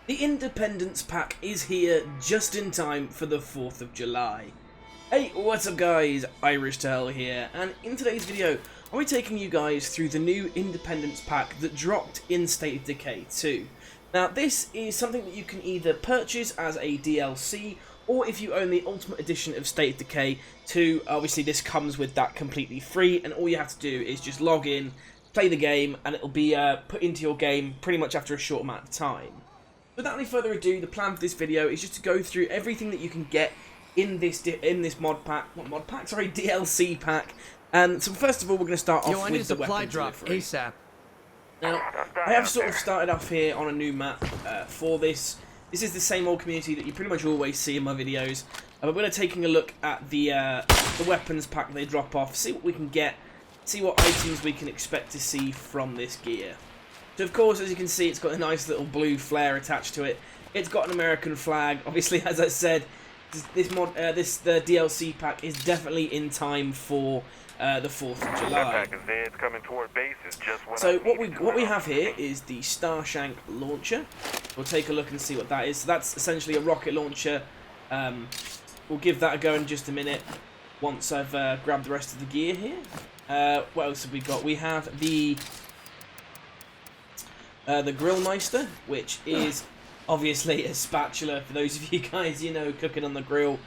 The Independence Pack is here just in time for the 4th of July. Hey, what's up guys? Irish Tail here, and in today's video, I'll be taking you guys through the new Independence Pack that dropped in State of Decay 2. Now, this is something that you can either purchase as a DLC, or if you own the Ultimate Edition of State of Decay 2, obviously this comes with that completely free, and all you have to do is just log in, play the game, and it'll be put into your game pretty much after a short amount of time. Without any further ado, the plan for this video is just to go through everything that you can get in this DLC pack. So first of all, we're going to start off with the weapon drop delivery. ASAP. Now, I have sort of started off here on a new map for this. This is the same old community that you pretty much always see in my videos. But we're taking a look at the weapons pack they drop off, see what we can get, see what items we can expect to see from this gear. So of course, as you can see, it's got a nice little blue flare attached to it. It's got an American flag. Obviously, as I said, the DLC pack is definitely in time for the 4th of July. So what we have here is the Starshank launcher. We'll take a look and see what that is. So that's essentially a rocket launcher. We'll give that a go in just a minute once I've grabbed the rest of the gear here. What else have we got? We have the Grillmeister, which is obviously a spatula for those of you guys, you know, cooking on the grill.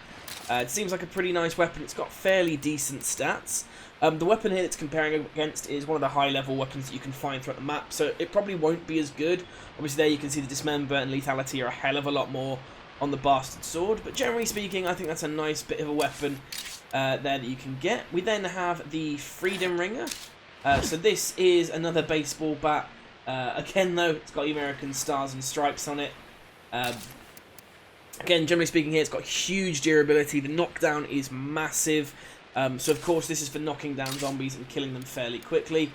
It seems like a pretty nice weapon. It's got fairly decent stats. The weapon here it's comparing against is one of the high-level weapons that you can find throughout the map, so it probably won't be as good. Obviously there you can see the Dismember and Lethality are a hell of a lot more on the Bastard Sword, but generally speaking, I think that's a nice bit of a weapon there that you can get. We then have the Freedom Ringer. So this is another baseball bat. Again, though, it's got the American stars and stripes on it. Again, generally speaking here, it's got huge durability. The knockdown is massive. So, of course, this is for knocking down zombies and killing them fairly quickly.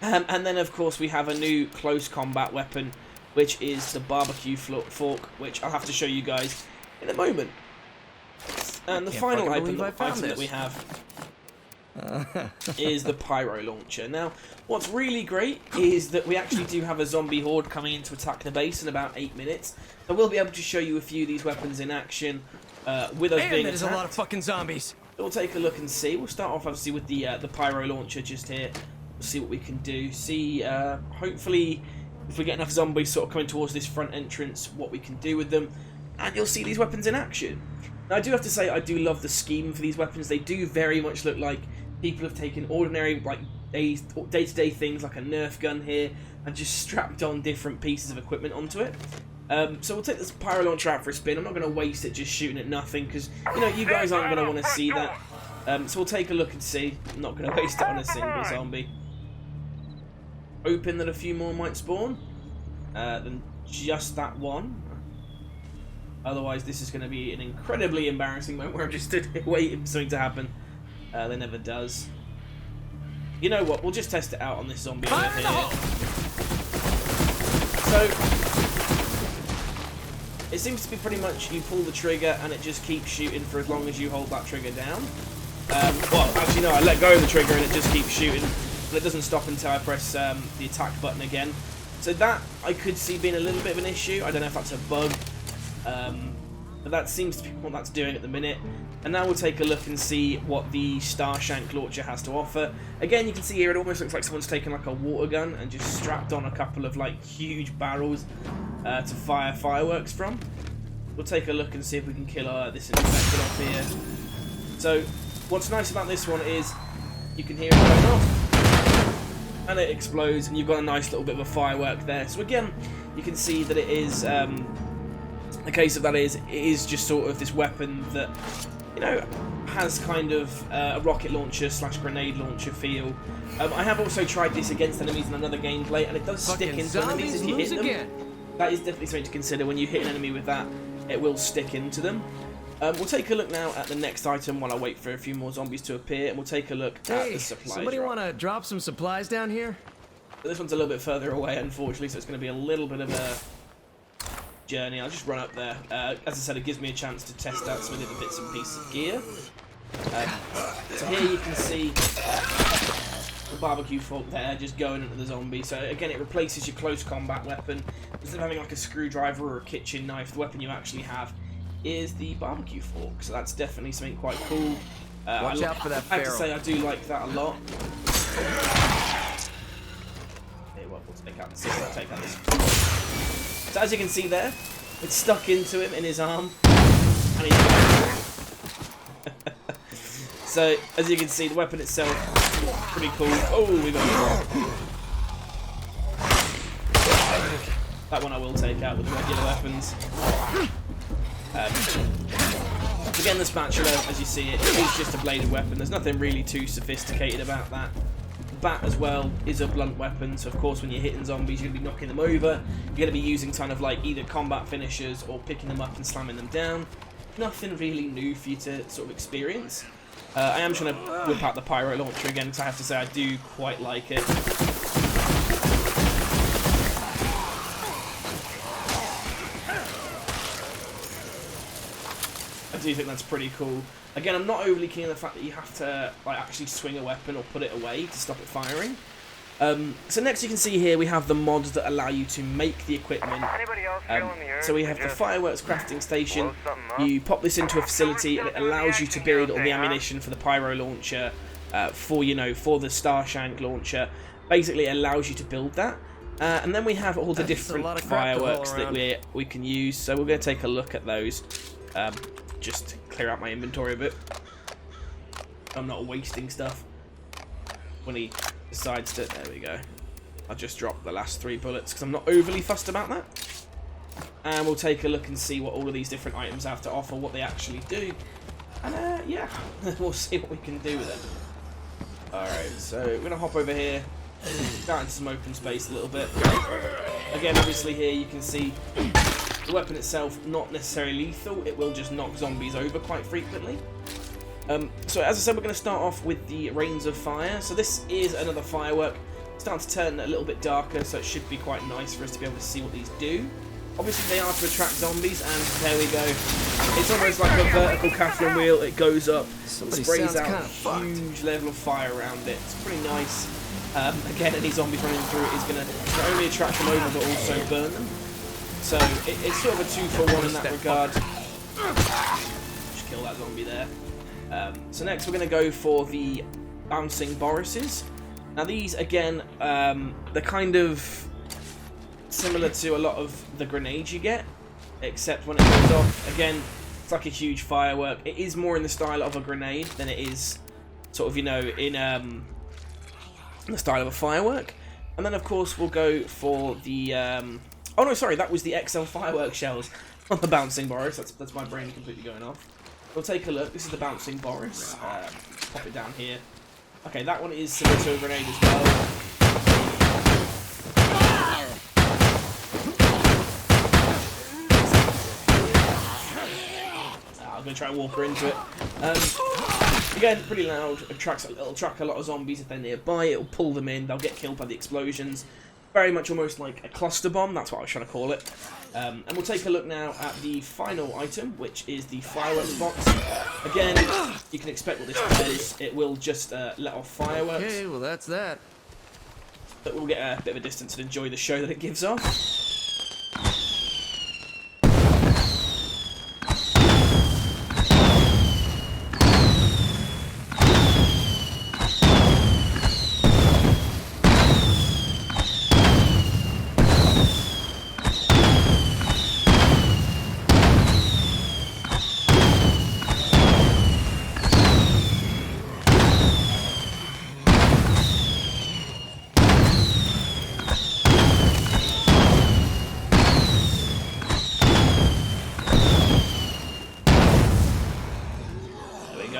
And then, of course, we have a new close combat weapon, which is the Barbecue Fork, which I'll have to show you guys in a moment. And the final item that we have is the Pyro Launcher. Now, what's really great is that we actually do have a zombie horde coming in to attack the base in about 8 minutes. So we'll be able to show you a few of these weapons in action with us being attacked. There's a lot of fucking zombies. We'll take a look and see. We'll start off obviously with the Pyro Launcher just here. We'll see what we can do. See, hopefully, if we get enough zombies sort of coming towards this front entrance, what we can do with them. And you'll see these weapons in action. Now, I do have to say, I do love the scheme for these weapons. They do very much look like people have taken ordinary, like, day-to-day things like a Nerf gun here and just strapped on different pieces of equipment onto it. So we'll take this Pyro Launcher out for a spin. I'm not going to waste it just shooting at nothing because, you know, you guys aren't going to want to see that. So we'll take a look and see. I'm not going to waste it on a single zombie. Hoping that a few more might spawn than just that one. Otherwise, this is going to be an incredibly embarrassing moment where I'm just stood here waiting for something to happen. That never does. You know what? We'll just test it out on this zombie over here. So, it seems to be pretty much you pull the trigger and it just keeps shooting for as long as you hold that trigger down. Well, actually no, I let go of the trigger and it just keeps shooting, but it doesn't stop until I press the attack button again. So that I could see being a little bit of an issue. I don't know if that's a bug. But that seems to be what that's doing at the minute. And now we'll take a look and see what the Starshank launcher has to offer. Again, you can see here it almost looks like someone's taken like a water gun and just strapped on a couple of like huge barrels to fire fireworks from. We'll take a look and see if we can kill this infected off here. So what's nice about this one is you can hear it going off and it explodes and you've got a nice little bit of a firework there. So again, you can see that it is the case of that is, it is just sort of this weapon that, you know, has kind of a rocket launcher / grenade launcher feel. I have also tried this against enemies in another gameplay, and it does stick into enemies if you hit them. That is definitely something to consider. When you hit an enemy with that, it will stick into them. We'll take a look now at the next item while I wait for a few more zombies to appear, and we'll take a look at the supply somebody want to drop some supplies down here? This one's a little bit further away, unfortunately, so it's going to be a little bit of a journey. I'll just run up there. As I said, it gives me a chance to test out some of the other bits and pieces of gear. So here you can see the barbecue fork there, just going into the zombie. So again, it replaces your close combat weapon. Instead of having like a screwdriver or a kitchen knife, the weapon you actually have is the barbecue fork. So that's definitely something quite cool. Watch out for that I have to barrel. say I do like that a lot. Okay, well, we'll take out this. So as you can see there, it's stuck into him in his arm, and he's so as you can see, the weapon itself pretty cool. Oh, we got it. That one I will take out with the regular weapons. Again, the spatula, as you see it, is just a bladed weapon. There's nothing really too sophisticated about that. The bat as well is a blunt weapon, so of course when you're hitting zombies, you're going to be knocking them over. You're going to be using kind of like either combat finishers or picking them up and slamming them down. Nothing really new for you to sort of experience. I am trying to whip out the pyro launcher again, because I have to say I do quite like it. I do think that's pretty cool. Again, I'm not overly keen on the fact that you have to like actually swing a weapon or put it away to stop it firing. So next you can see here we have the mods that allow you to make the equipment. So we have the fireworks crafting station. You pop this into a facility and it allows you to build all the ammunition for the pyro launcher, for the Starshank launcher. Basically it allows you to build that. And then we have all the different fireworks that we can use. So we're going to take a look at those. Just clear out my inventory a bit. I'm not wasting stuff. When he decides to... There we go. I'll just drop the last 3 bullets because I'm not overly fussed about that. And we'll take a look and see what all of these different items have to offer, what they actually do. And yeah, we'll see what we can do with them. Alright, so we're going to hop over here. Down into some open space a little bit. Again, obviously here you can see the weapon itself not necessarily lethal. It will just knock zombies over quite frequently. So as I said, we're going to start off with the Rains of Fire. So this is another firework. It's starting to turn a little bit darker, so it should be quite nice for us to be able to see what these do. Obviously they are to attract zombies, and there we go. It's almost like a vertical Catherine wheel. It goes up, sprays out a huge level of fire around it. It's pretty nice. Again, any zombies running through it is going to not only attract them over, but also burn them. So it's sort of a 2-for-1 in that regard. Just kill that zombie there. So next we're going to go for the bouncing Borises. Now these, again, they're kind of similar to a lot of the grenades you get, except when it goes off, again, it's like a huge firework. It is more in the style of a grenade than it is sort of, in the style of a firework. And then, of course, we'll go for the... oh, no, sorry, that was the XL firework shells on the bouncing Boris. That's my brain completely going off. We'll take a look. This is the bouncing Boris. Pop it down here. Okay, that one is similar to a grenade as well. I'm going to try and walk her into it. Again, pretty loud. It'll attract a lot of zombies if they're nearby. It'll pull them in. They'll get killed by the explosions. Very much almost like a cluster bomb. That's what I was trying to call it. And we'll take a look now at the final item, which is the fireworks box. Again, you can expect what this does. It will just let off fireworks. Okay, well that's that. But we'll get a bit of a distance and enjoy the show that it gives off.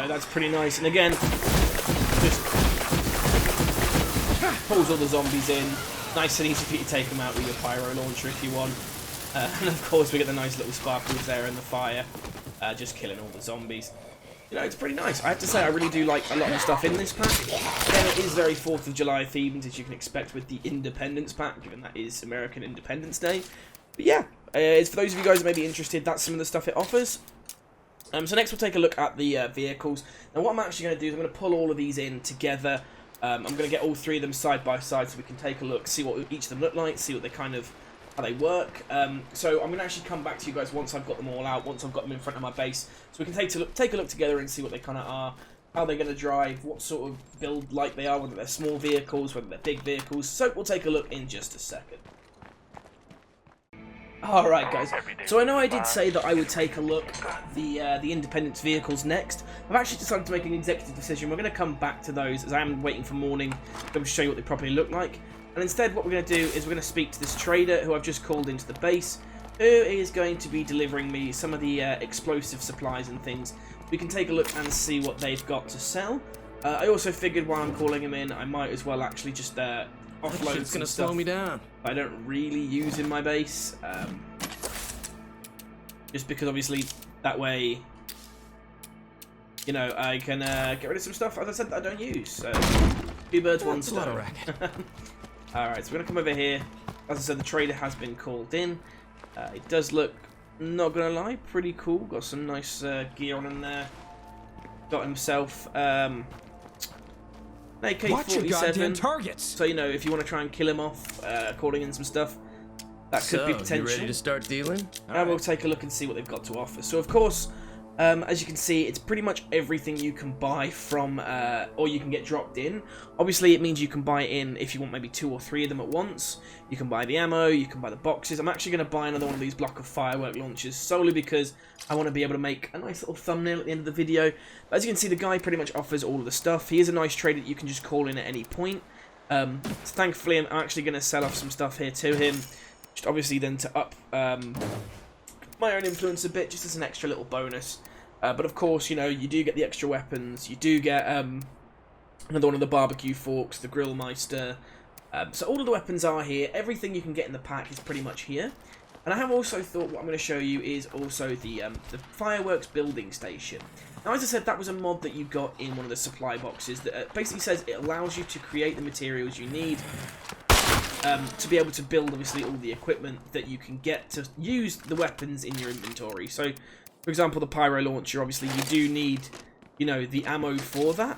That's pretty nice, and again, just pulls all the zombies in. Nice and easy for you to take them out with your pyro launcher if you want. And of course we get the nice little sparkles there in the fire, just killing all the zombies. It's pretty nice. I have to say I really do like a lot of the stuff in this pack. Again, it is very 4th of July themed, as you can expect with the Independence pack, given that is American Independence Day. But yeah, it's for those of you guys that may be interested, that's some of the stuff it offers. So next we'll take a look at the vehicles. Now what I'm actually going to do is I'm going to pull all of these in together I'm going to get all three of them side by side so we can take a look, see what each of them look like, see what they kind of, how they work. So I'm going to actually come back to you guys once I've got them all out, once I've got them in front of my base, so we can take a look together and see what they kind of are, how they're going to drive, what sort of build like they are, whether they're small vehicles, whether they're big vehicles. So we'll take a look in just a second. Alright guys, so I know I did say that I would take a look at the Independence vehicles next. I've actually decided to make an executive decision. We're going to come back to those as I am waiting for morning to show you what they properly look like. And instead what we're going to do is we're going to speak to this trader who I've just called into the base, who is going to be delivering me some of the explosive supplies and things. We can take a look and see what they've got to sell. I also figured while I'm calling him in, I might as well actually just offload It's some gonna stuff slow me down. I don't really use in my base, just because obviously that way, you know, I can get rid of some stuff, as I said, that I don't use. So, two birds, one That's a lot of stone. racket. Alright, so we're going to come over here. As I said, the trader has been called in. It does look, not going to lie, pretty cool. Got some nice gear on in there. Got himself an AK-47. Targets. So, you know, if you want to try and kill him off, calling in some stuff, that could be potential. You ready to start dealing? And we'll take a look and see what they've got to offer. So, of course, as you can see, it's pretty much everything you can buy from, or you can get dropped in. Obviously, it means you can buy in if you want maybe 2 or 3 of them at once. You can buy the ammo, you can buy the boxes. I'm actually going to buy another one of these block of firework launchers solely because I want to be able to make a nice little thumbnail at the end of the video. But as you can see, the guy pretty much offers all of the stuff. He is a nice trader that you can just call in at any point. So thankfully, I'm actually going to sell off some stuff here to him. Just obviously then to up my own influence a bit, just as an extra little bonus. But of course, you know, you do get the extra weapons. You do get another one of the barbecue forks, the grill meister. So all of the weapons are here. Everything you can get in the pack is pretty much here. And I have also thought what I'm going to show you is also the fireworks building station. Now, as I said, that was a mod that you got in one of the supply boxes that basically says it allows you to create the materials you need to be able to build, obviously, all the equipment that you can get to use the weapons in your inventory. So, for example, the pyro launcher, obviously, you do need, you know, the ammo for that.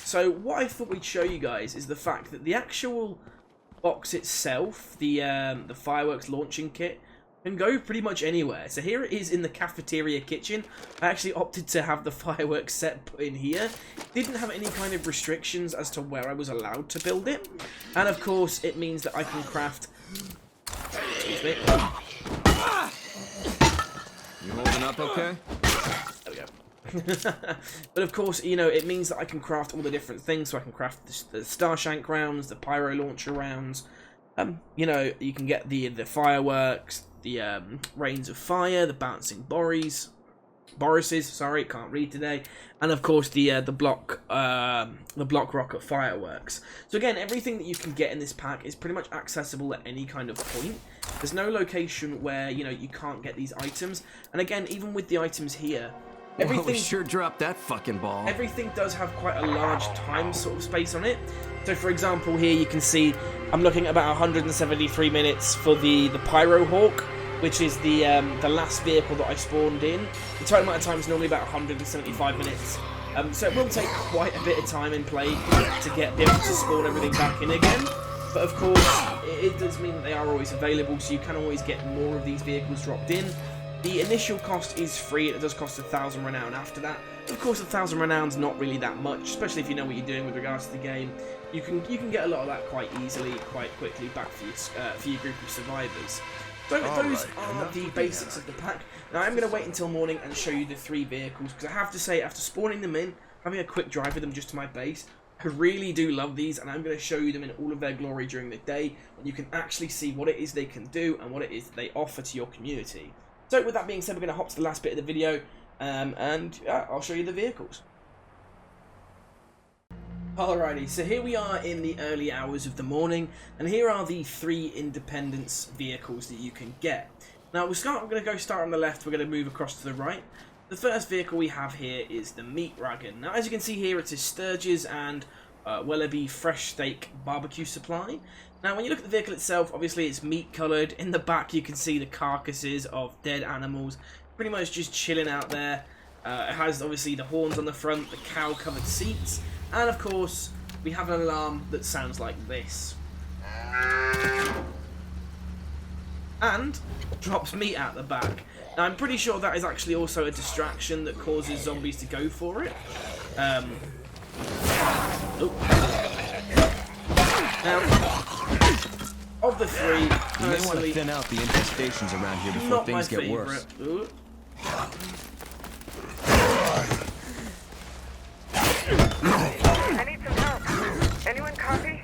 So, what I thought we'd show you guys is the fact that the actual box itself, the fireworks launching kit, can go pretty much anywhere. So here it is in the cafeteria kitchen. I actually opted to have the fireworks set put in here. Didn't have any kind of restrictions as to where I was allowed to build it. And of course, it means that I can craft... Excuse me. You holding up okay? There we go. But of course, you know, it means that I can craft all the different things. So I can craft the Starshank rounds, the pyro launcher rounds. You know, you can get the fireworks, the rains of fire, the bouncing Borises, sorry, can't read today, and of course the block rocket fireworks. So again, everything that you can get in this pack is pretty much accessible at any kind of point. There's no location where, you know, you can't get these items. And again, even with the items here, everything... Well, we sure dropped that fucking ball. Everything does have quite a large time sort of space on it. So for example, here you can see I'm looking at about 173 minutes for the Pyro Hawk, which is the last vehicle that I spawned in. The total amount of time is normally about 175 minutes. So it will take quite a bit of time in play to be able to spawn everything back in again. But of course, it does mean that they are always available, so you can always get more of these vehicles dropped in. The initial cost is free, it does cost 1,000 renown after that. Of course, 1,000 renown's not really that much, especially if you know what you're doing with regards to the game. You can get a lot of that quite easily, quite quickly back for your group of survivors. So those are the basics of the pack. Now I'm going to wait until morning and show you the 3 vehicles, because I have to say, after spawning them in, having a quick drive with them just to my base, I really do love these, and I'm going to show you them in all of their glory during the day, when you can actually see what it is they can do and what it is they offer to your community. So with that being said, we're going to hop to the last bit of the video, and I'll show you the vehicles. Alrighty, so here we are in the early hours of the morning, and here are the 3 Independence vehicles that you can get. Now we're going to start on the left, we're going to move across to the right. The first vehicle we have here is the Meat Wagon. Now as you can see here, it is Sturgis and Wellaby Fresh Steak Barbecue Supply. Now when you look at the vehicle itself, obviously it's meat coloured. In the back you can see the carcasses of dead animals, pretty much just chilling out there. It has obviously the horns on the front, the cow covered seats, and of course we have an alarm that sounds like this. And drops meat out the back. Now, I'm pretty sure that is actually also a distraction that causes zombies to go for it. Now, of the three, personally, you may want to thin out the infestations around here before not things my get worse. Ooh. I need some help. Anyone copy?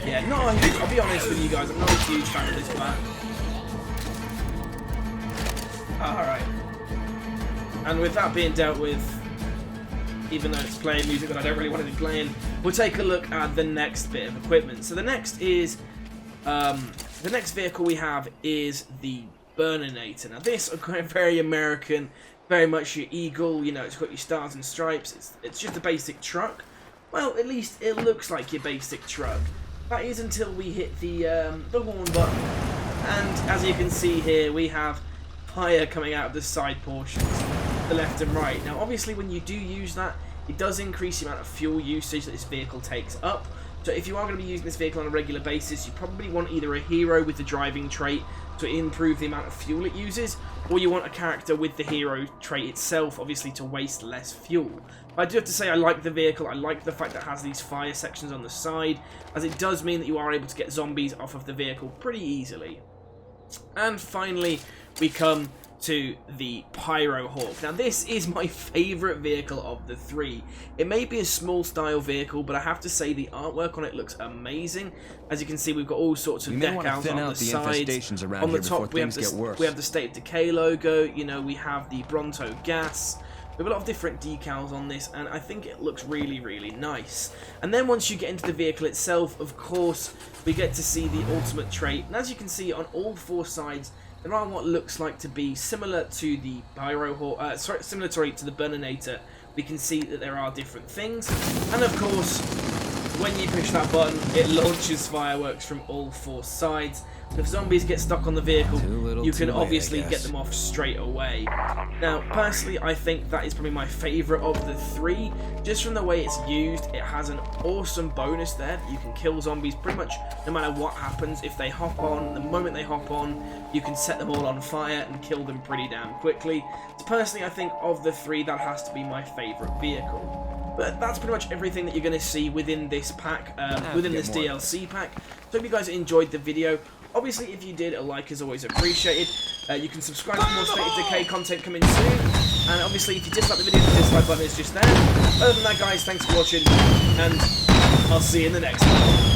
Yeah, I'll be honest with you guys, I'm not a huge fan of this map. Alright. And with that being dealt with, even though it's playing music that I don't really want to be playing, we'll take a look at the next bit of equipment. So the next is, the next vehicle we have is the Burninator. Now this, very American, very much your Eagle, you know, it's got your stars and stripes, it's just a basic truck. Well, at least it looks like your basic truck. That is until we hit the horn button. And as you can see here, we have fire coming out of the side portions, the left and right. Now obviously when you do use that, it does increase the amount of fuel usage that this vehicle takes up. So if you are going to be using this vehicle on a regular basis, you probably want either a hero with the driving trait to improve the amount of fuel it uses, or you want a character with the hero trait itself, obviously, to waste less fuel. But I do have to say I like the vehicle. I like the fact that it has these fire sections on the side, as it does mean that you are able to get zombies off of the vehicle pretty easily. And finally, we come to the Pyro Hawk. Now this is my favourite vehicle of the three. It may be a small style vehicle, but I have to say the artwork on it looks amazing. As you can see, we've got all sorts of decals on the sides. On the top, we have the State of Decay logo. You know, we have the Bronto gas. We have a lot of different decals on this, and I think it looks really, really nice. And then once you get into the vehicle itself, of course, we get to see the ultimate trait. And as you can see on all four sides, there are what looks like to be similar to the Pyro Hawk, similar to the Burninator. We can see that there are different things, and of course, when you push that button, it launches fireworks from all four sides. If zombies get stuck on the vehicle, you can obviously get them off straight away. Now, personally, I think that is probably my favourite of the three. Just from the way it's used, it has an awesome bonus there that you can kill zombies pretty much no matter what happens. If they hop on, the moment they hop on, you can set them all on fire and kill them pretty damn quickly. So personally, I think of the three, that has to be my favourite vehicle. But that's pretty much everything that you're going to see within this pack, within this DLC pack. So hope you guys enjoyed the video. Obviously, if you did, a like is always appreciated. You can subscribe for more State of Decay content coming soon. And obviously, if you dislike the video, the dislike button is just there. Other than that, guys, thanks for watching, and I'll see you in the next one.